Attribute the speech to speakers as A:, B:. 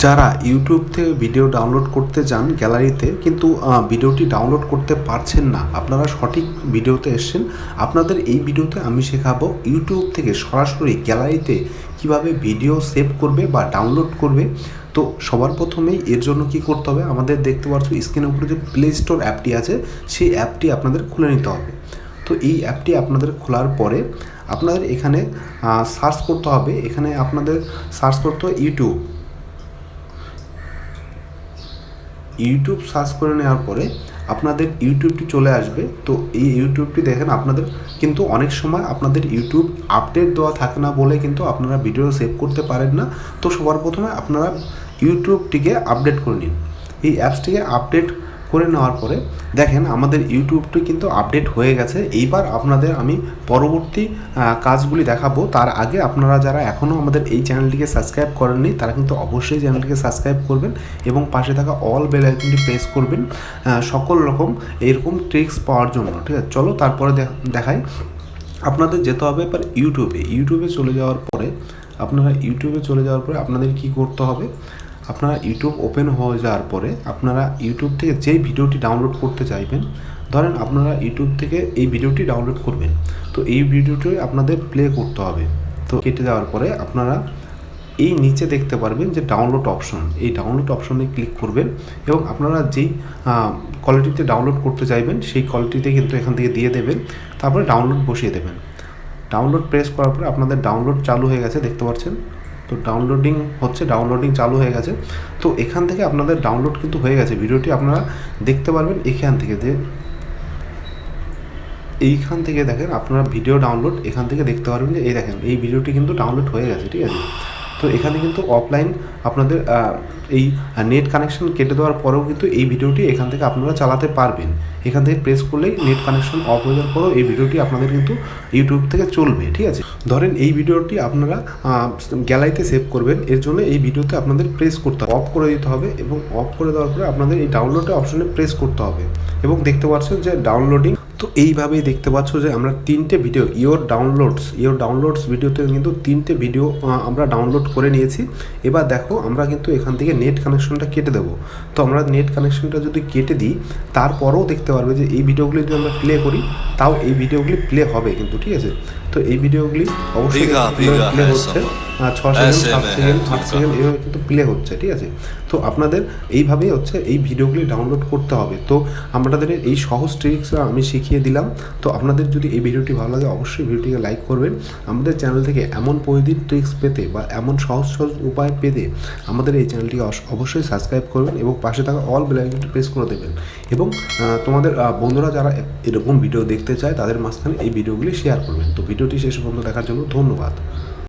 A: যারা ইউটিউব থেকে video download করতে যান গ্যালারিতে কিন্তু ভিডিওটি ডাউনলোড করতে পারছেন না, আপনারা সঠিক ভিডিওতে এসেছেন। আপনাদের এই ভিডিওতে আমি শেখাবো ইউটিউব থেকে সরাসরি গ্যালারিতে কিভাবে ভিডিও সেভ করবে বা ডাউনলোড করবে। তো সবার প্রথমেই এর জন্য কি করতে হবে, আমাদের দেখতে পাচ্ছ স্ক্রিনের উপরে যে প্লে স্টোর অ্যাপটি আছে সেই অ্যাপটি আপনাদের খুলে নিতে হবে। তো এই অ্যাপটি আপনাদের খোলার পরে আপনাদের এখানে সার্চ করতে হবে, এখানে আপনাদের সার্চ করতে হবে ইউটিউব সার্চ করে নেওয়ার পরে আপনাদের ইউটিউবটি চলে আসবে। তো এই ইউটিউবটি দেখেন, আপনাদের কিন্তু অনেক সময় আপনাদের ইউটিউব আপডেট দেওয়া থাকে না বলে কিন্তু আপনারা ভিডিও সেভ করতে পারেন না। তো সবার প্রথমে আপনারা ইউটিউবটিকে আপডেট করে নিন। এই অ্যাপসটিকে আপডেট করে নেওয়ার পরে দেখেন আমাদের ইউটিউবটি কিন্তু আপডেট হয়ে গেছে। এইবার আপনাদের আমি পরবর্তী কাজগুলি দেখাবো। তার আগে আপনারা যারা এখনও আমাদের এই চ্যানেলটিকে সাবস্ক্রাইব করেননি তারা কিন্তু অবশ্যই চ্যানেলটিকে সাবস্ক্রাইব করবেন এবং পাশে থাকা অল বেল আইকনটি প্রেস করবেন সকল রকম এরকম ট্রিক্স পাওয়ার জন্য। ঠিক আছে, চলো তারপরে দেখাই। আপনাদের যেতে হবে এবার ইউটিউবে চলে যাওয়ার পরে আপনাদের কি করতে হবে, আপনারা ইউটিউব ওপেন হয়ে যাওয়ার পরে আপনারা ইউটিউব থেকে যেই ভিডিওটি ডাউনলোড করতে চাইবেন, ধরেন আপনারা ইউটিউব থেকে এই ভিডিওটি ডাউনলোড করবেন, তো এই ভিডিওটি আপনাদের প্লে করতে হবে। তো কেটে যাওয়ার পরে আপনারা এই নিচে দেখতে পারবেন যে ডাউনলোড অপশন, এই ডাউনলোড অপশনে ক্লিক করবেন এবং আপনারা যেই কোয়ালিটিতে ডাউনলোড করতে চাইবেন সেই কোয়ালিটিতে কিন্তু এখান থেকে দিয়ে দেবেন, তারপরে ডাউনলোড বসিয়ে দেবেন। ডাউনলোড প্রেস করার পরে আপনাদের ডাউনলোড চালু হয়ে গেছে, দেখতে পাচ্ছেন। তো ডাউনলোডিং চালু হয়ে গেছে। তো এখান থেকে আপনাদের ডাউনলোড কিন্তু হয়ে গেছে, ভিডিওটি আপনারা দেখতে পারবেন এইখান থেকে দেখেন আপনারা ভিডিও ডাউনলোড এখান থেকে দেখতে পারবেন যে এই দেখেন এই ভিডিওটি কিন্তু ডাউনলোড হয়ে গেছে। ঠিক আছে, তো এখানে কিন্তু অফলাইন আপনাদের এই নেট কানেকশন কেটে দেওয়ার পরেও কিন্তু এই ভিডিওটি এখান থেকে আপনারা চালাতে পারবেন। এখান থেকে প্রেস করলেই নেট কানেকশন অফ হয়ে যাওয়ার পরেও এই ভিডিওটি আপনাদের কিন্তু ইউটিউব থেকে চলবে। ঠিক আছে, ধরেন এই ভিডিওটি আপনারা গ্যালারিতে সেভ করবেন, এর জন্য এই ভিডিওতে আপনাদের প্রেস করতে হবে, অফ করে দিতে হবে এবং অফ করে দেওয়ার পরে আপনাদের এই ডাউনলোডের অপশনে প্রেস করতে হবে এবং দেখতে পাচ্ছেন যে ডাউনলোডিং। তো এইভাবেই দেখতে পাচ্ছ যে আমরা তিনটে ভিডিও ইওর ডাউনলোডস ভিডিওতে কিন্তু তিনটে ভিডিও আমরা ডাউনলোড করে নিয়েছি। এবার দেখো আমরা কিন্তু এখান থেকে নেট কানেকশনটা কেটে দেবো। তো আমরা নেট কানেকশনটা যদি কেটে দিই তারপরেও দেখতে পারবে যে এই ভিডিওগুলি যদি আমরা প্লে করি তাও এই ভিডিওগুলি প্লে হবে কিন্তু। ঠিক আছে, তো এই ভিডিওগুলি অবশ্যই প্লে হচ্ছে 6 সেকেন্ড 7 সেকেন্ড 8 সেকেন্ড এভাবে কিন্তু প্লে হচ্ছে। ঠিক আছে, তো আপনাদের এইভাবেই হচ্ছে এই ভিডিওগুলি ডাউনলোড করতে হবে। তো আপনাদের এই সহজ ট্রিক্স আমি শিখিয়ে দিলাম। তো আপনাদের যদি এই ভিডিওটি ভালো লাগে অবশ্যই ভিডিওটিকে লাইক করবেন। আমাদের চ্যানেল থেকে এমন প্রতিদিন ট্রিক্স পেতে বা এমন সহজ উপায় পেতে আমাদের এই চ্যানেলটিকে অবশ্যই সাবস্ক্রাইব করবেন এবং পাশে থাকা অল বেল আইকনটি প্রেস করে দেবেন এবং তোমাদের বন্ধুরা যারা এরকম ভিডিও দেখতে চায় তাদের মাঝখানে এই ভিডিওগুলি শেয়ার করবেন। তো ভিডিওটি শেষ পর্যন্ত দেখার জন্য ধন্যবাদ।